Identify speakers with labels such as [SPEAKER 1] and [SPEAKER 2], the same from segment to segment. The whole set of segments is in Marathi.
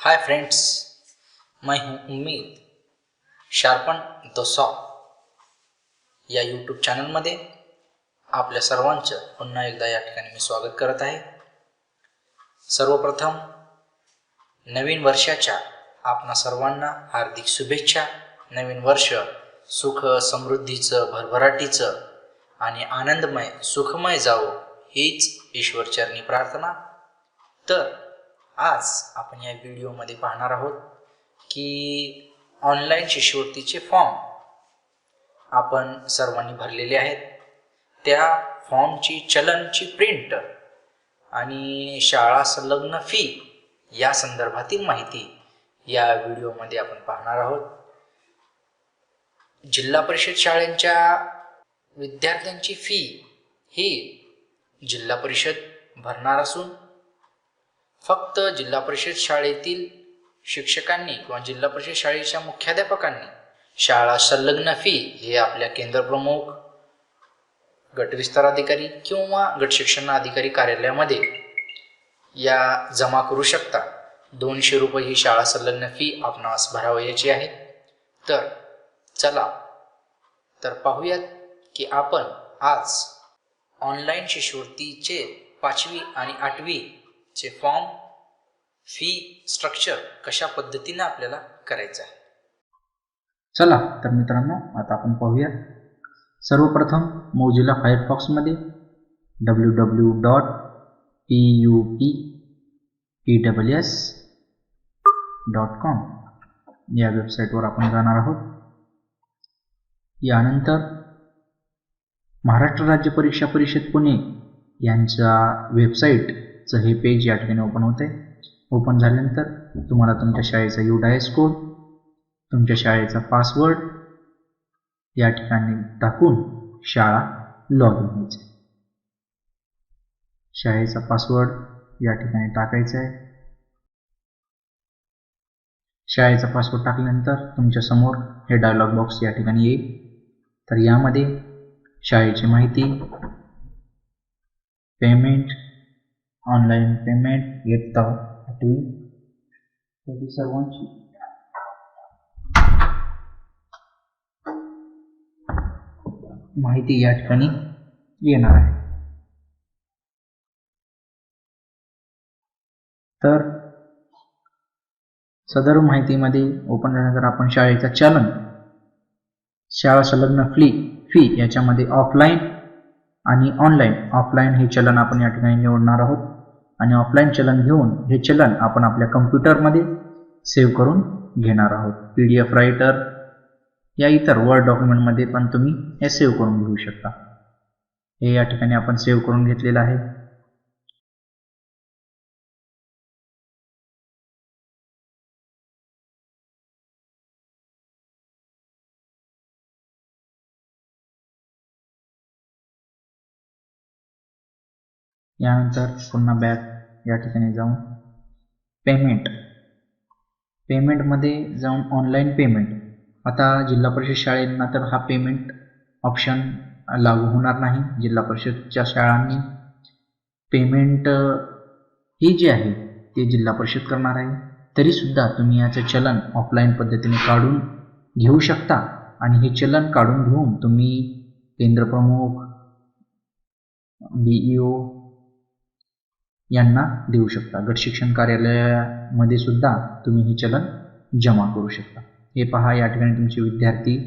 [SPEAKER 1] हाय फ्रेंड्स, मैं हूं उम्मीद शार्पन दोसा या यूट्यूब चॅनलमध्ये आपल्या सर्वांचं पुन्हा एकदा या ठिकाणी मी स्वागत करत आहे। सर्वप्रथम नवीन वर्षाच्या आपणा सर्वांना हार्दिक शुभेच्छा। नवीन वर्ष सुख समृद्धीचं, भरभराटीचं आणि आनंदमय सुखमय जावो हीच ईश्वरचरणी प्रार्थना। तर आज आपण या व्हिडिओमध्ये पाहणार आहोत की ऑनलाईन शिष्यवृत्तीचे फॉर्म आपण सर्वांनी भरलेले आहेत। त्या फॉर्मची चलनची प्रिंट आणि शाळा संलग्न फी या संदर्भातील माहिती या व्हिडिओमध्ये आपण पाहणार आहोत। जिल्हा परिषद शाळांच्या विद्यार्थ्यांची फी ही जिल्हा परिषद भरणार असून फक्त जिल्हा परिषद शाळेतील शिक्षकांनी किंवा जिल्हा परिषद शाळेच्या मुख्याध्यापकांनी शाळा संलग्न फी हे आपल्या केंद्र प्रमुख, गट विस्तार अधिकारी किंवा गट शिक्षण अधिकारी कार्यालयामध्ये या जमा करू शकता। 200 रुपये ही शाळा संलग्न फी आपणास भरावयाची आहे। तर चला तर पाहूयात की आपण आज ऑनलाईन शिष्यवृत्तीचे 5वी आणि 8वी चे फॉर्म फी स्ट्रक्चर कशा पद्धतीने आपल्याला करायचं आहे।
[SPEAKER 2] चला तर मित्रांनो आता आपण पाहूया। सर्वप्रथम मोझिला फायरफॉक्स मध्ये www.puppews.com या वेबसाईटवर आपण जाणार आहोत। यानंतर महाराष्ट्र राज्य परीक्षा परिषद पुणे यांच्या वेबसाईटचं हे पेज या ठिकाणी ओपन होते। ओपन झाल्यानंतर तुम्हाला तुमच्या शाळेचा UDIS कोड, तुमच्या शाळेचा पासवर्ड या ठिकाणी टाकून शाळा लॉग इन व्हायचे। शाळेचा पासवर्ड या ठिकाणी टाकायचा आहे। शाळेचा पासवर्ड टाकल्यानंतर तुमच्या समोर हे डायलॉग बॉक्स या ठिकाणी येईल। तर यामध्ये शाळेची माहिती, पेमेंट, ऑनलाईन पेमेंट, इयत्ता 8वी सर्वांची माहिती या ठिकाणी येणार आहे। तर सदर माहितीमध्ये ओपन झाल्यानंतर आपण शाळेचा चलन, शाळा संलग्न फी याच्यामध्ये ऑफलाईन आणि ऑफलाईन हे चलन आपण या ठिकाणी निवडणार आहोत आणि ऑफलाईन चलन घेऊन हे चलन आपण आपल्या कम्प्युटरमध्ये सेव्ह करून घेणार आहोत। PDF रायटर या इतर वर्ड डॉक्युमेंटमध्ये पण तुम्ही हे सेव्ह करून घेऊ शकता। हे या ठिकाणी आपण सेव्ह करून घेतलेलं आहे। यानंतर पुन्हा बॅक या ठिकाणी जाऊन पेमेंटमध्ये जाऊन ऑनलाईन पेमेंट। आता जिल्हा परिषद शाळेंना तर हा पेमेंट ऑप्शन लागू होणार नाही। जिल्हा परिषदच्या शाळांनी पेमेंट ही जी आहे ते जिल्हा परिषद करणार आहे। तरी सुद्धा तुम्ही याचं चलन ऑफलाईन पद्धतीने काढून घेऊ शकता आणि हे चलन काढून घेऊन तुम्ही केंद्र प्रमुख, DEO यांना देऊ शकता। गट शिक्षण कार्यालयामध्ये सुद्धा तुम्ही हे चलन जमा करू शकता। हे पहा, या ठिकाणी तुमचे विद्यार्थी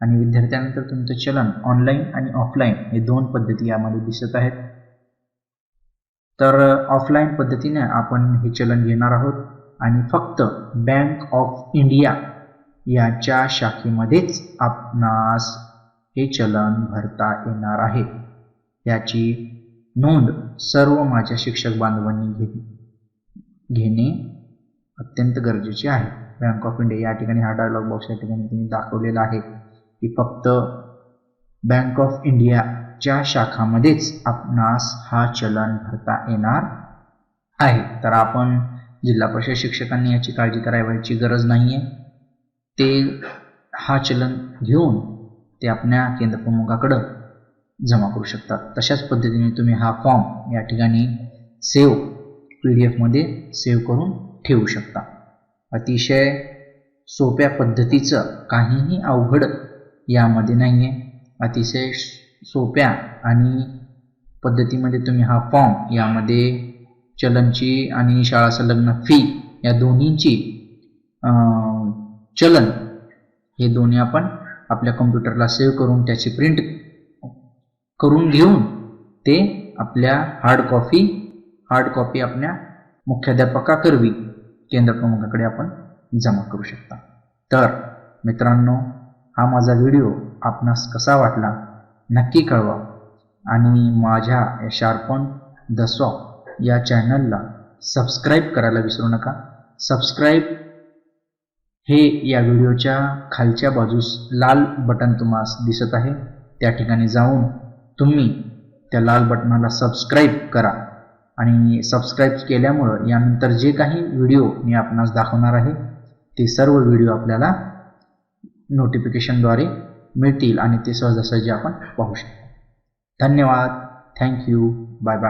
[SPEAKER 2] आणि विद्यार्थ्यानंतर तुमचं चलन ऑनलाईन आणि ऑफलाईन हे 2 पद्धती यामध्ये दिसत आहेत। तर ऑफलाईन पद्धतीने आपण हे चलन घेणार आहोत आणि फक्त बँक ऑफ इंडिया याच्या शाखेमध्येच आपणास हे चलन भरता येणार आहे। याची नोंद सर्व माझ्या शिक्षक बांधवांनी घेणे अत्यंत गरजेचे आहे। बँक ऑफ इंडिया या ठिकाणी हा डायलॉग बॉक्स या ठिकाणी तुम्ही दाखवलेला आहे की फक्त बँक ऑफ इंडियाच्या शाखामध्येच आपणास हा चलन भरता येणार आहे। तर आपण जिल्हा परिषद शिक्षकांनी याची काळजी करायची गरज नाहीये। ते हा चलन घेऊन ते आपल्या केंद्र प्रमुखाकडे जमा करू शकतात। तशाच पद्धतीने तुम्ही हा फॉर्म या ठिकाणी PDF मध्ये सेव्ह करून ठेवू शकता। अतिशय सोप्या पद्धतीचं, काहीही अवघड यामध्ये नाही आहे. अतिशय सोप्या आणि पद्धतीमध्ये तुम्ही हा फॉर्म, यामध्ये चलनची आणि शाळा संलग्न फी या दोन्हींची चलन हे दोन्ही आपण आपल्या कम्प्युटरला सेव्ह करून त्याची प्रिंट करून घेऊन ते आपल्या हार्ड कॉपी आपल्या मुख्याध्यापकाकरवी केंद्र प्रमुखाकडे आपण जमा करू शकता. तर मित्रांनो, हा माझा व्हिडिओ आपणास कसा वाटला नक्की कळवा आणि माझ्या या शार्पन द सॉक या चॅनलला सबस्क्राईब करायला विसरू नका. सबस्क्राईब हे या व्हिडिओच्या खालच्या बाजूस लाल बटन तुम्हाला दिसत आहे, त्या ठिकाणी जाऊन तुम्ही त्या लाल बटनाला सबस्क्राईब करा आणि सबस्क्राईब केल्यामुळं यानंतर जे काही व्हिडिओ मी आपणास दाखवणार आहे ते सर्व व्हिडिओ आपल्याला नोटिफिकेशनद्वारे मिळतील आणि ते सहजासहजी आपण पाहू शकतो. धन्यवाद. थँक्यू. Bye bye.